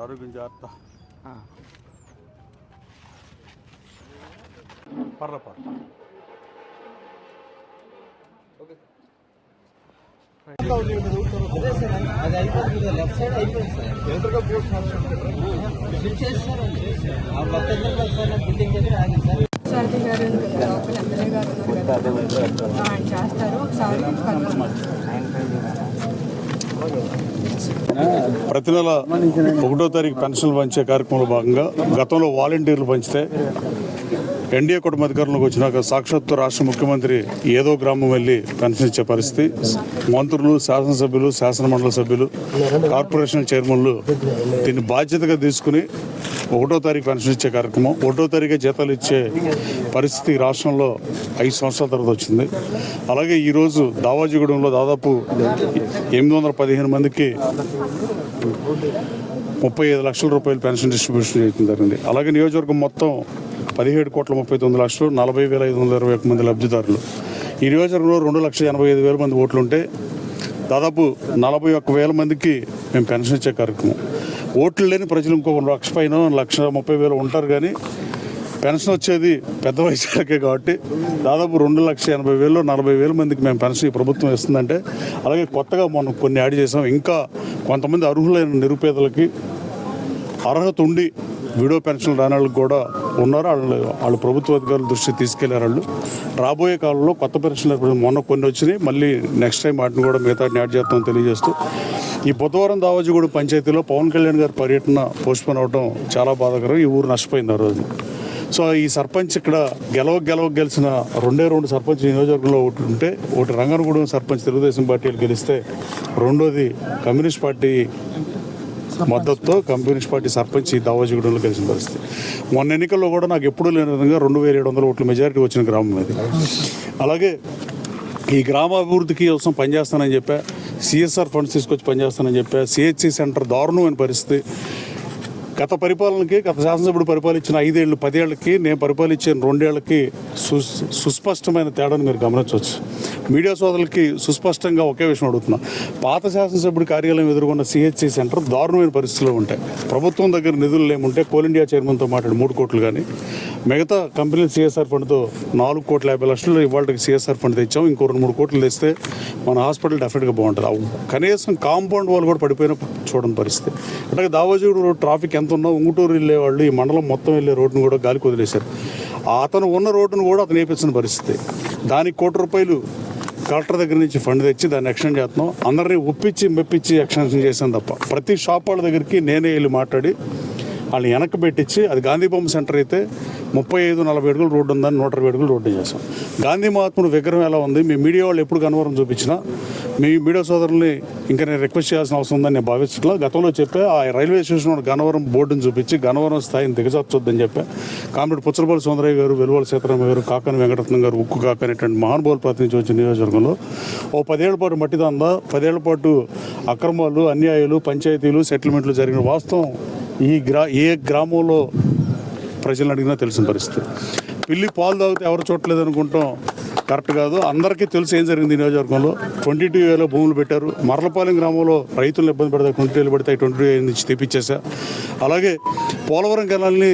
ఆరోగ్యం జాగ్రత్త పర్ల అది అయిపోతుంది లెఫ్ట్ సైడ్ అయిపోయింది సార్ బిల్డింగ్ దగ్గర ఆగింది సార్. సారథి గారు లోపల ఎమ్మెల్యే గారు ఆయన చేస్తారు ఒకసారి ప్రతి నెల 1వ తారీఖు పెన్షన్లు పంచే కార్యక్రమంలో భాగంగా గతంలో వాలంటీర్లు పంచితే ఎన్డీఏ కూటమి అధికారంలోకి వచ్చినాక సాక్షాత్తు రాష్ట్ర ముఖ్యమంత్రి ఏదో గ్రామం వెళ్ళి పెన్షన్ ఇచ్చే పరిస్థితి, మంత్రులు, శాసనసభ్యులు, శాసనమండలి సభ్యులు, కార్పొరేషన్ చైర్మన్లు దీన్ని బాధ్యతగా తీసుకుని 1వ తారీఖు పెన్షన్ ఇచ్చే కార్యక్రమం, 1వ తారీఖే జీతాలు ఇచ్చే పరిస్థితి రాష్ట్రంలో 5 సంవత్సరాల తర్వాత వచ్చింది. అలాగే ఈరోజు దావాజీగూడెంలో దాదాపు 815 మందికి 35 లక్షల రూపాయలు పెన్షన్ డిస్ట్రిబ్యూషన్ చేయడం జరిగింది. అలాగే నియోజకవర్గం మొత్తం 17,39,00,000 40,521 మంది లబ్ధిదారులు. ఈ నియోజకవర్గంలో 2,85,000 మంది ఓట్లు ఉంటే దాదాపు 41,000 మందికి మేము పెన్షన్ ఇచ్చే కార్యక్రమం. ఓట్లు లేని ప్రజలు ఇంకో 1,00,000 పైన 1,30,000 ఉంటారు, కానీ పెన్షన్ వచ్చేది పెద్ద వయసులకే కాబట్టి దాదాపు 2,80,000 40,000 మందికి మేము పెన్షన్ ఈ ప్రభుత్వం ఇస్తుందంటే, అలాగే కొత్తగా మనం కొన్ని యాడ్ చేసాం. ఇంకా కొంతమంది అర్హులైన నిరుపేదలకి అర్హత ఉండి విడో పెన్షన్ రాని వాళ్ళకి కూడా ఉన్నారు. వాళ్ళు ప్రభుత్వ అధికారుల దృష్టి తీసుకెళ్లారు. వాళ్ళు రాబోయే కాలంలో కొత్త పెన్షన్లు మొన్న కొన్ని వచ్చినాయి, మళ్ళీ నెక్స్ట్ టైం వాటిని కూడా మిగతా యాడ్ చేస్తామని తెలియజేస్తూ, ఈ బుధవారం దావాజీగూడెం పంచాయతీలో పవన్ కళ్యాణ్ గారి పర్యటన పోస్ట్పోన్ అవడం చాలా బాధాకరం. ఈ ఊరు నష్టపోయింది ఆ రోజు. సో ఈ సర్పంచ్ ఇక్కడ గెలిచిన 2 సర్పంచ్ నియోజకవర్గంలో ఒకటి ఉంటే, ఒకటి రంగనగూడెం సర్పంచ్ తెలుగుదేశం పార్టీలు గెలిస్తే, రెండోది కమ్యూనిస్ట్ పార్టీ మద్దతుతో కమ్యూనిస్ట్ పార్టీ సర్పంచ్ ఈ దావాజీగూడెంలో గెలిచిన పరిస్థితి. మొన్న ఎన్నికల్లో కూడా నాకు ఎప్పుడూ లేని విధంగా 2,700 ఓట్ల మెజారిటీ వచ్చిన గ్రామం అది. అలాగే ఈ గ్రామాభివృద్ధికి కోసం పనిచేస్తానని చెప్పా, సిఎస్ఆర్ ఫండ్స్ తీసుకొచ్చి పనిచేస్తానని చెప్పా. సిహెచ్సి సెంటర్ దారుణమైన పరిస్థితి. గత శాసనసభ్యుడు పరిపాలించిన 5 ఏళ్ళు 10 ఏళ్ళకి నేను పరిపాలించిన 2 ఏళ్ళకి సుస్పష్టమైన తేడాను మీరు గమనించవచ్చు. మీడియా సోదరులకి సుస్పష్టంగా ఒకే విషయం అడుగుతున్నా, పాత శాసనసభ్యుడి కార్యాలయం ఎదుర్కొన్న సిహెచ్సి సెంటర్ దారుణమైన పరిస్థితుల్లో ఉంటాయి. ప్రభుత్వం దగ్గర నిధులు లేముంటే కోల్ ఇండియా చైర్మన్తో మాట్లాడి 3 కోట్లు, కానీ మిగతా కంపెనీలు సిఎస్ఆర్ ఫండ్తో 4,50,00,000 ఇవాళకి సిఎస్ఆర్ ఫండ్ తెచ్చాం. ఇంకో 2-3 కోట్లు తెస్తే మన హాస్పిటల్ డెఫినెట్గా బాగుంటుంది. కనీసం కాంపౌండ్ వాళ్ళు కూడా పడిపోయిన చూడని పరిస్థితి. అట్లాగే దావాజీగూడెం ట్రాఫిక్ ఎంత ఉన్నా ఉంగుటూరు వెళ్ళే వాళ్ళు ఈ మండలం మొత్తం వెళ్ళే రోడ్డును కూడా గాలికి వదిలేశారు. అతను ఉన్న రోడ్డును కూడా అతను వేయించిన పరిస్థితి. దానికి ₹1,00,00,000 కలెక్టర్ దగ్గర నుంచి ఫండ్ తెచ్చి దాన్ని ఎక్స్టెండ్ చేస్తున్నాం. అందరినీ మెప్పించి ఎక్స్టెన్షన్ చేసాను తప్ప ప్రతి షాప్ వాళ్ళ దగ్గరికి నేనే వెళ్ళి మాట్లాడి వాళ్ళని వెనక్కి పెట్టించి, అది గాంధీ బొమ్మ సెంటర్ అయితే 35-40 అడుగులు రోడ్డు ఉందని 120 అడుగులు రోడ్డు చేసాం. గాంధీ మహాత్ముడు విగ్రహం ఎలా ఉంది, మీ మీడియా వాళ్ళు ఎప్పుడు కనవరం చూపించినా మీ మీడియా సోదరుల్ని ఇంకా నేను రిక్వెస్ట్ చేయాల్సిన అవసరం ఉందని నేను భావించట్లా. గతంలో చెప్పా, ఆ రైల్వే స్టేషన్ గన్నవరం బోర్డును చూపించి గన్నవరం స్థాయిని దిగజార్చొద్దని చెప్పా. కామ్రేడ్ పుచ్చలపల్లి సుందరయ్య గారు, వెలువల సీతారామ గారు, కాకాని వెంకటరత్నం గారు, ఉక్కు కాకాని ఇటువంటి మహానుభావులు ప్రతినిధి వచ్చిన నియోజకవర్గంలో 10 ఏళ్ల పాటు మట్టి దందా, 10 ఏళ్ల పాటు అక్రమాలు, అన్యాయాలు, పంచాయతీలు, సెటిల్మెంట్లు జరిగిన వాస్తవం ఏ గ్రామంలో ప్రజలను అడిగినా తెలిసిన పరిస్థితి. పిల్లి పాలు తాగితే ఎవరు చూడలేదు అనుకుంటాం, కరెక్ట్ కాదు. అందరికీ తెలుసు ఏం జరిగింది. ఈ నియోజకవర్గంలో 22,000 భూములు పెట్టారు. మర్లపాలెం గ్రామంలో రైతులను ఇబ్బంది పెడతాయి, 22,000 పెడతాయి, 22,000 నుంచి తెప్పించేసా. అలాగే పోలవరం కెనాల్ని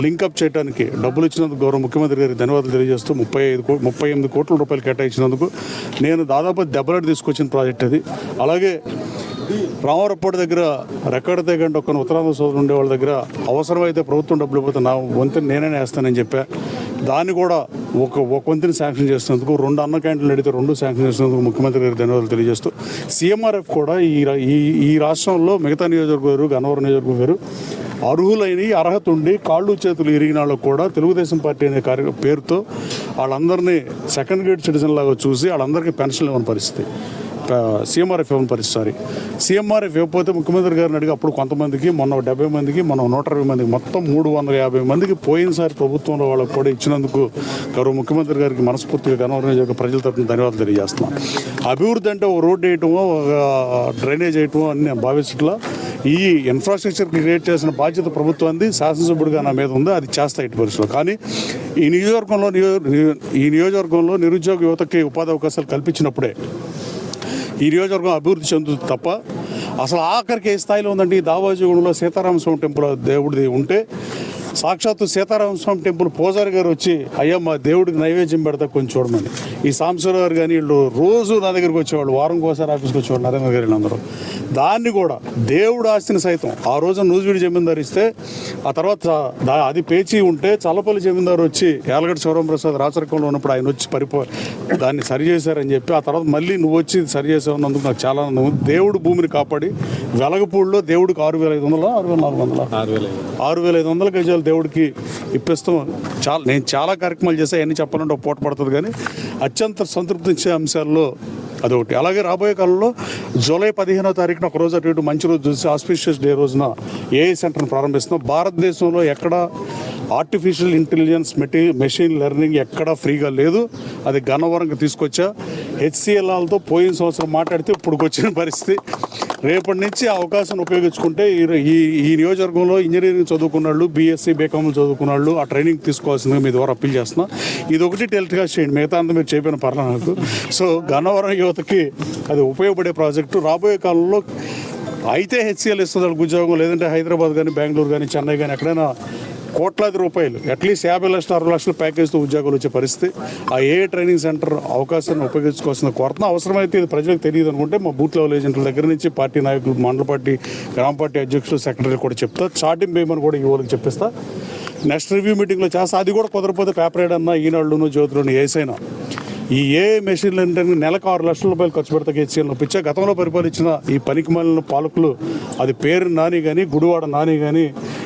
లింకప్ చేయడానికి డబ్బులు ఇచ్చినందుకు గౌరవ ముఖ్యమంత్రి గారికి ధన్యవాదాలు తెలియజేస్తూ 38 కోట్ల రూపాయలు కేటాయించినందుకు నేను దాదాపు దెబ్బలాడి తీసుకొచ్చిన ప్రాజెక్ట్ అది. అలాగే రామారప్పటి దగ్గర రెక్కడ తెగండి ఒక ఉత్తరాంధ్ర సోదరులు ఉండే వాళ్ళ దగ్గర అవసరమైతే ప్రభుత్వం డబ్బులు ఇవ్వకపోతే నా వంతుని నేనే వేస్తానని చెప్పా. దాన్ని కూడా ఒక వంతుని శాంక్షన్ చేసినందుకు, 2 అన్న క్యాంటీన్లు అడిగితే 2 శాంక్షన్ చేసినందుకు ముఖ్యమంత్రి గారికి ధన్యవాదాలు తెలియజేస్తూ, సీఎంఆర్ఎఫ్ కూడా ఈ రాష్ట్రంలో మిగతా నియోజకవర్గం వేరు, గన్నవరం నియోజకవర్గం వేరు, అర్హులైన అర్హత ఉండి కాళ్ళు చేతులు ఇరిగిన వాళ్ళకు కూడా తెలుగుదేశం పార్టీ అనే పేరుతో వాళ్ళందరినీ సెకండ్ గ్రేడ్ సిటిజన్ లాగా చూసి వాళ్ళందరికీ పెన్షన్లు ఇవ్వని పరిస్థితి. సీఎంఆర్ఎఫ్ ఇవ్వని పరిస్థితి. సీఎంఆర్ఎఫ్ ఇవ్వకపోతే ముఖ్యమంత్రి గారిని అడిగి అప్పుడు కొంతమందికి, మొన్న 70 మందికి, మనం 120 మందికి, మొత్తం 350 మందికి పోయినసారి ప్రభుత్వంలో వాళ్ళకి కూడా ఇచ్చినందుకు గౌరవ ముఖ్యమంత్రి గారికి మనస్ఫూర్తిగా గణవరం ప్రజల తరఫున ధన్యవాదాలు తెలియజేస్తున్నాం. అభివృద్ధి అంటే ఒక రోడ్డు వేయటమో, ఒక డ్రైనేజ్ వేయటమో అని నేను భావించట్లా. ఈ ఇన్ఫ్రాస్ట్రక్చర్ క్రియేట్ చేసిన బాధ్యత ప్రభుత్వాన్ని శాసనసభ్యుడిగా నా మీద ఉంది, అది చేస్తా ఇటు పరిస్థితుల్లో. కానీ ఈ నియోజకవర్గంలో నిరుద్యోగ యువతకి ఉపాధి అవకాశాలు కల్పించినప్పుడే ఈ నియోజకవర్గం అభివృద్ధి చెందుతుంది తప్ప అసలు ఆఖరికి ఏ స్థాయిలో ఉందంటే ఈ దావాజీగూడలో సీతారామస్వామి టెంపుల్ దేవుడిది ఉంటే సాక్షాత్తు సీతారామస్వామి టెంపుల్ పూజారి గారు వచ్చి అయ్యా మా దేవుడికి నైవేద్యం పెడతా కొంచెం చూడమని. ఈ సాంబశివరావు గారు కానీ వీళ్ళు రోజు నా దగ్గరికి వచ్చేవాళ్ళు, వారం కోసారి ఆఫీస్కి వచ్చేవాళ్ళు, నరేంద్ర గారు అందరూ. దాన్ని కూడా దేవుడు ఆస్తిని సైతం ఆ రోజు నూజివీడి జమీందారు ఇస్తే ఆ తర్వాత అది పేచి ఉంటే చల్లపల్లి జమీందారు వచ్చి యాలగడ్డ శివరామప్రసాద్ రాచరికంలో ఉన్నప్పుడు ఆయన వచ్చి దాన్ని సరి చేశారని చెప్పి ఆ తర్వాత మళ్ళీ నువ్వు వచ్చి సరి చేసావున్నందుకు నాకు చాలా దేవుడు భూమిని కాపాడి వెలగపూడిలో దేవుడికి 6,500 గజాలు దేవుడికి ఇప్పిస్తాం. నేను చాలా కార్యక్రమాలు చేశాను, అన్ని చెప్పాలంటే ఒక పూట పడుతుంది. కానీ అత్యంత సంతృప్తి ఇచ్చే అంశాల్లో అదొకటి. అలాగే రాబోయే కాలంలో జూలై 15వ తారీఖున ఒక రోజు అటు ఇటు మంచి రోజు చూసి ఆస్పిషియస్ డే రోజున ఏఐ సెంటర్ని ప్రారంభిస్తున్నాం. భారతదేశంలో ఎక్కడ ఆర్టిఫిషియల్ ఇంటెలిజెన్స్ మెషిన్ లెర్నింగ్ ఎక్కడా ఫ్రీగా లేదు. అది గన్నవరంకి తీసుకొచ్చా. హెచ్సిఎల్ఆర్తో పోయిన సంవత్సరం మాట్లాడితే ఇప్పుడు వచ్చిన పరిస్థితి. రేపటి నుంచి ఆ అవకాశాన్ని ఉపయోగించుకుంటే ఈ నియోజకవర్గంలో ఇంజనీరింగ్ చదువుకున్న వాళ్ళు, బీఎస్సీ బీకామ్ చదువుకున్న వాళ్ళు ఆ ట్రైనింగ్ తీసుకోవాల్సిందిగా మీ ద్వారా అప్పీల్ చేస్తున్నా. ఇది ఒకటి టెలికాస్ట్ చేయండి, మిగతా అంతా మీరు చెప్పిన పర్లా నాకు. సో గన్నవరం యువతకి అది ఉపయోగపడే ప్రాజెక్టు. రాబోయే కాలంలో అయితే హెచ్సిఎల్ ఇస్తుంది వాళ్ళకి ఉద్యోగం, లేదంటే హైదరాబాద్ కానీ, బెంగళూరు కానీ, చెన్నై కానీ ఎక్కడైనా కోట్లాది రూపాయలు, అట్లీస్ట్ 50 లక్షలు 60 లక్షల ప్యాకేజ్తో ఉద్యోగాలు వచ్చే పరిస్థితి. ఆ ఏ ట్రైనింగ్ సెంటర్ అవకాశాన్ని ఉపయోగించుకోవాల్సిన కొరత. అవసరమైతే ఇది ప్రజలకు తెలియదు అనుకుంటే మా బూత్ లెవెల్ ఏజెంట్ల దగ్గర నుంచి పార్టీ నాయకులు, మండల పార్టీ, గ్రామ పార్టీ అధ్యక్షులు, సెక్రటరీ కూడా చెప్తా. చార్టింగ్ పేమెంట్ కూడా ఈ వాళ్ళకి చెప్పిస్తా. నెక్స్ట్ రివ్యూ మీటింగ్లో చేస్తా. అది కూడా కుదరపోతే పేపర్ ఏడన్నా, ఈనాడులోనూ, జ్యోతిలోనూ ఏసైనా ఈ ఏ మెషిన్ లెర్నింగ్ నెలకు 6 లక్షల రూపాయలు ఖర్చు పెడతా హెచ్సిఎల్ నొప్పించా. గతంలో పరిపాలించిన ఈ పనికిమాలిన పాలకులు, అది పేరు నాని కానీ, గుడివాడ నాని కానీ,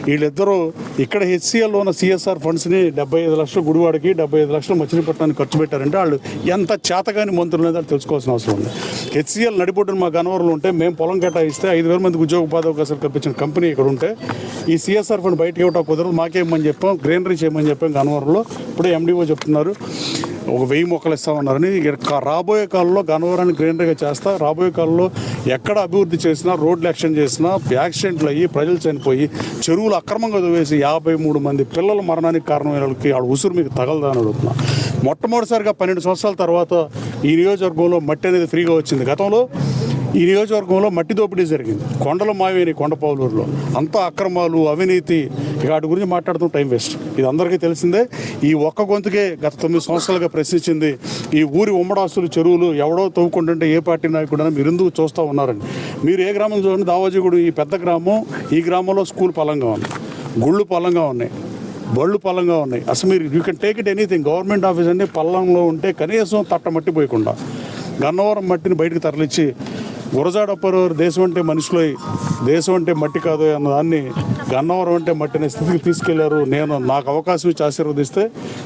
వీళ్ళిద్దరూ ఇక్కడ హెచ్సిఎల్లో ఉన్న సిఎస్ఆర్ ఫండ్స్ని 75 లక్షలు గుడివాడకి, 75 లక్షలు మచిలీపట్నానికి ఖర్చు పెట్టారంటే వాళ్ళు ఎంత చేతగాని మంత్రులు అనేది తెలుసుకోవాల్సిన అవసరం ఉంది. హెచ్సిఎల్ నడిపొట్టున మా గన్నవరంలో ఉంటే మేము పొలం కేటాయిస్తే 5,000 మందికి ఉద్యోగ ఉపాధి అవకాశాలు కల్పించిన కంపెనీ ఇక్కడ ఉంటే ఈ సిఎస్ఆర్ ఫండ్ బయటకి ఇవ్వటం కుదరదు, మాకేమని చెప్పాం, గ్రీనరీ చేయమని చెప్పాం గన్నవరంలో. ఇప్పుడే ఎండిఓ చెప్తున్నారు ఒక 1000 మొక్కలు ఇస్తామన్నారని. రాబోయే కాలంలో గన్నవరాన్ని గ్రీనరీగా చేస్తా. రాబోయే కాలంలో ఎక్కడ అభివృద్ధి చేసినా, రోడ్లు యాక్షన్ చేసినా, యాక్సిడెంట్లు అయ్యి ప్రజలు చనిపోయి చెరువులు అక్రమంగా తవ్వేసి 53 మంది పిల్లల మరణానికి కారణమైన వాళ్ళకి ఆ ఉసురు మీకు తగలదని అడుగుతున్నా. మొట్టమొదటిసారిగా 12 సంవత్సరాల తర్వాత ఈ నియోజకవర్గంలో మట్టి అనేది ఫ్రీగా వచ్చింది. గతంలో ఈ నియోజకవర్గంలో మట్టి దోపిడీ జరిగింది, కొండలు మావేని కొండపావులూరులో అంతా అక్రమాలు, అవినీతి. వాటి గురించి మాట్లాడుతూ టైం వేస్ట్. ఇది అందరికీ తెలిసిందే. ఈ ఒక్క గొంతుకే గత 9 సంవత్సరాలుగా ప్రశ్నించింది. ఈ ఊరి ఉమ్మడాస్తులు, చెరువులు ఎవడో తవ్వుకుంటుంటే ఏ పార్టీ నాయకుడు మీరు ఎందుకు చూస్తూ ఉన్నారని. మీరు ఏ గ్రామం చూడండి, దావాజీగూడ ఈ పెద్ద గ్రామం, ఈ గ్రామంలో స్కూల్ పలంగా ఉంది, గుళ్ళు పలంగా ఉన్నాయి, బళ్ళు పల్లంగా ఉన్నాయి. అసలు మీరు you can take it anything. Government office అన్ని పల్లంలో ఉంటే కనీసం తట్ట మట్టి పోయకుండా గన్నవరం మట్టిని బయటకు తరలించి గురజాడప్పవారు దేశం అంటే మనుషులై, దేశం అంటే మట్టి కాదు అన్న దాన్ని గన్నవరం అంటే మట్టి అనే స్థితికి తీసుకెళ్లారు. నాకు అవకాశం ఇచ్చి ఆశీర్వదిస్తే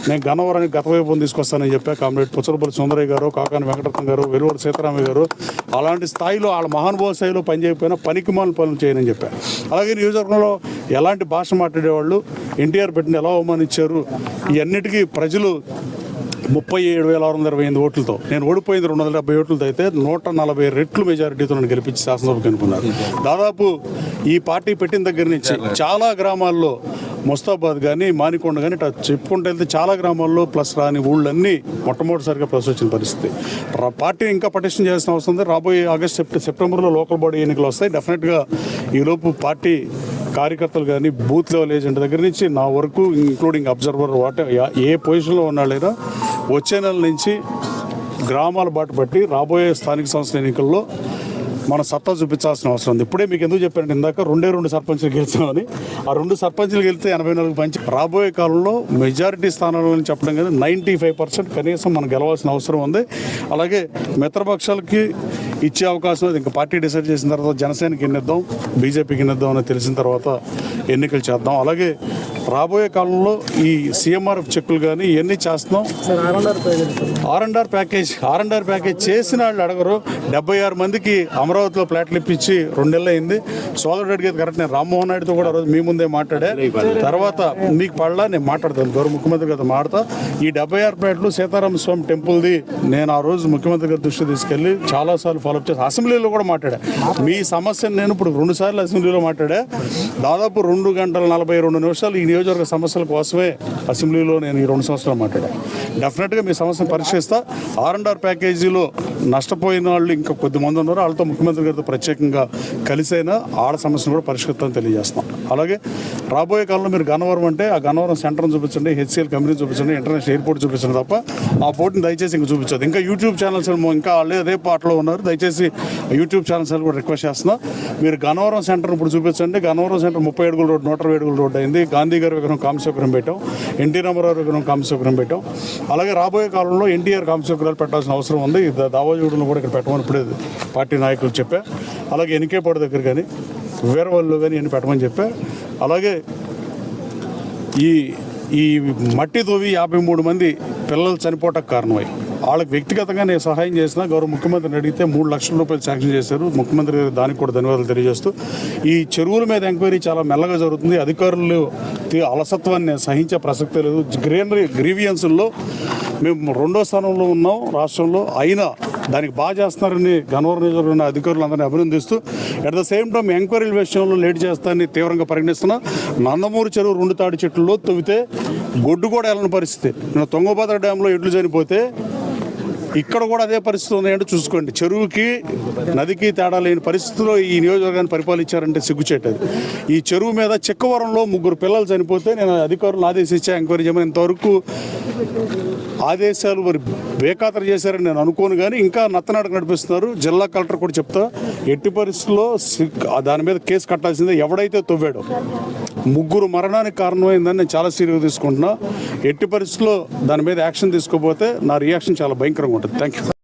నేను గన్నవరానికి గత వైభవం తీసుకొస్తానని చెప్పా. కామ్రేడ్ పుచ్చలపల్లి సుందరయ్య గారు, కాకాని వెంకటరత్న గారు, వెలువడి సీతారామయ్య గారు అలాంటి స్థాయిలో వాళ్ళ మహానుభావ స్థాయిలో పనిచేయకపోయినా పనికిమాలిన పనులు చేయనని చెప్పారు. అలాగే నియోజకవర్గంలో ఎలాంటి భాష మాట్లాడేవాళ్ళు, ఎన్టీఆర్ పెట్టిన ఎలా అవమానించారు, ఇవన్నిటికీ ప్రజలు 37,628 ఓట్లతో, నేను ఓడిపోయింది 270 ఓట్లతో అయితే 140 రెట్లు మెజారిటీతో నన్ను గెలిపించి శాసనసభకు అనుకున్నారు. దాదాపు ఈ పార్టీ పెట్టిన దగ్గర నుంచి చాలా గ్రామాల్లో, ముస్తాబాద్ కానీ, మానికొండ కానీ ఇట్లా చెప్పుకుంటూ వెళ్తే చాలా గ్రామాల్లో ప్లస్ రాని ఊళ్ళన్నీ మొట్టమొదటిసారిగా ప్లస్ వచ్చిన పరిస్థితి. పార్టీని ఇంకా పటిష్టం చేయాల్సిన అవసరం ఉంది. రాబోయే సెప్టెంబర్లో లోకల్ బాడీ ఎన్నికలు వస్తాయి. డెఫినెట్గా ఈలోపు పార్టీ కార్యకర్తలు కానీ, బూత్ లెవెల్ ఏజెంట్ దగ్గర నుంచి నా వరకు ఇంక్లూడింగ్ అబ్జర్వర్ ఏ పొజిషన్లో ఉన్నాళ్ళైనా వచ్చే నెల నుంచి గ్రామాల బాట పట్టి రాబోయే స్థానిక సంస్థల ఎన్నికల్లో మన సత్తా చూపించాల్సిన అవసరం ఉంది. ఇప్పుడే మీకు ఎందుకు చెప్పారంటే ఇందాక 2 సర్పంచులు గెలిచామని. ఆ 2 సర్పంచులు గెలిస్తే 84 పంచి రాబోయే కాలంలో మెజారిటీ స్థానాలని చెప్పడం కానీ 95% కనీసం మనం గెలవాల్సిన అవసరం ఉంది. అలాగే మిత్రపక్షాలకి ఇచ్చే అవకాశం అది ఇంకా పార్టీ డిసైడ్ చేసిన తర్వాత జనసేనకి ఎన్నిద్దాం, బీజేపీకి ఎన్నిద్దాం అని తెలిసిన తర్వాత ఎన్నికలు చేద్దాం. అలాగే రాబోయే కాలంలో ఈ సీఎంఆర్ఎఫ్ చెక్కులు కానీ ఇవన్నీ చేస్తున్నాం. ఆర్&ఆర్ ప్యాకేజ్ చేసిన వాళ్ళు అడగరు. 76 మందికి అమరావతిలో ప్లాట్లు ఇప్పించి 2 నెలలు అయింది. సోదరుడు అడిగేది కరెక్ట్. నేను రామ్మోహన్ నాయుడుతో కూడా రోజు మీ ముందే మాట్లాడా. తర్వాత మీకు పడలా నేను మాట్లాడతాను, గౌరవ ముఖ్యమంత్రి గారితో మాట్లాడతా. ఈ 76 ప్లాట్లు సీతారామ స్వామి టెంపుల్ది నేను ఆ రోజు ముఖ్యమంత్రి గారి దృష్టి తీసుకెళ్ళి చాలాసార్లు ఫాలోఅప్ చేసి అసెంబ్లీలో కూడా మాట్లాడా. మీ సమస్యను నేను ఇప్పుడు 2 సార్లు అసెంబ్లీలో మాట్లాడా. దాదాపు 2 గంటల 42 నిమిషాలు ఈ నియోజకవర్గ సమస్యల కోసమే అసెంబ్లీలో నేను ఈ 2 సంవత్సరాలు మాట్లాడా. డెఫినెట్గా మీ సమస్యను పరిష్కరిస్తా. ఆర్&ఆర్ ప్యాకేజీలో నష్టపోయిన వాళ్ళు ఇంకా కొద్దిమంది ఉన్నారు. వాళ్ళతో ముఖ్యమంత్రి గారితో ప్రత్యేకంగా కలిసైనా ఆడ సమస్యను కూడా పరిష్కరిస్తామని తెలియజేస్తాం. అలాగే రాబోయే కాలంలో మీరు గన్నవరం అంటే ఆ గన్నవరం సెంటర్ని చూపించండి, హెచ్సిఎల్ కంపెనీ చూపించండి, ఇంటర్నేషనల్ ఎయిర్పోర్ట్ చూపించండి తప్ప ఆ పోర్ట్ని దయచేసి ఇంకా చూపించదు. ఇంకా యూట్యూబ్ ఛానల్స్ ఇంకా వాళ్ళు అదే పాటలో ఉన్నారు. దయచేసి యూట్యూబ్ ఛానల్స్ కూడా రిక్వెస్ట్ చేస్తున్నా. మీరు గన్నవరం సెంటర్ ఇప్పుడు చూపించండి. గన్నవరం సెంటర్ 30 అడుగుల రోడ్ 120 అడుగుల రోడ్ అయింది. గాంధీ గారి విగ్రహం కామశేఖరం పెట్టాం, ఎన్టీ రామారావు విగ్రహం కామశేఖరం పెట్టాం. అలాగే రాబోయే కాలంలో ఎన్టీఆర్ కామశేఖరాలు పెట్టాల్సిన అవసరం ఉంది. దావాజూడును కూడా ఇక్కడ పెట్టమని ఇప్పుడే పార్టీ నాయకులు చెప్పా. అలాగే ఎన్నికేపాడు దగ్గర కానీ వీరవల్లిలో కానీ ఇవన్నీ పెట్టమని చెప్పా. అలాగే ఈ మట్టి తవ్వి 53 మంది పిల్లలు చనిపోవటానికి కారణమై వాళ్ళకి వ్యక్తిగతంగా నేను సహాయం చేసిన గౌరవ ముఖ్యమంత్రిని అడిగితే 3 లక్షల రూపాయలు శాంక్షన్ చేశారు. ముఖ్యమంత్రి గారు దానికి కూడా ధన్యవాదాలు తెలియజేస్తూ ఈ చెరువుల మీద ఎంక్వైరీ చాలా మెల్లగా జరుగుతుంది. అధికారులు అలసత్వాన్ని సహించే ప్రసక్తే లేదు. గ్రీవియన్స్లో మేము 2వ స్థానంలో ఉన్నాం రాష్ట్రంలో. అయినా దానికి బాగా చేస్తున్నారని గన్నవరం నియోజకవర్గం అధికారులందరినీ అభినందిస్తూ అట్ ద సేమ్ టైం ఎంక్వైరీల విషయంలో లేట్ చేస్తానని తీవ్రంగా పరిగణిస్తున్నా. నందమూరు చెరువు 2 తాడి చెట్లలో తవ్వితే గొడ్డు కూడా వెళ్ళని పరిస్థితి. నేను తుంగభద్ర డ్యాంలో ఎడ్లు చనిపోతే ఇక్కడ కూడా అదే పరిస్థితి ఉన్నాయంటే చూసుకోండి. చెరువుకి నదికి తేడా లేని పరిస్థితిలో ఈ నియోజకవర్గాన్ని పరిపాలించారంటే సిగ్గుచేటది. ఈ చెరువు మీద చిక్కవరంలో 3 పిల్లలు చనిపోతే నేను అధికారులను ఆదేశించా ఎంక్వైరీ చేయమని. ఇంతవరకు ఆదేశాలు మరి బేఖాతరు చేశారని నేను అనుకోను, కానీ ఇంకా నత్తనాటకు నడిపిస్తున్నారు. జిల్లా కలెక్టర్ కూడా చెప్తా, ఎట్టి పరిస్థితుల్లో దాని మీద కేసు కట్టాల్సిందే. ఎవడైతే తవ్వాడో 3 మరణానికి కారణమైందని నేను చాలా సీరియస్గా తీసుకుంటున్నా. ఎట్టి పరిస్థితుల్లో దాని మీద యాక్షన్ తీసుకోకపోతే నా రియాక్షన్ చాలా భయంకరంగా ఉంటుంది. Thank you.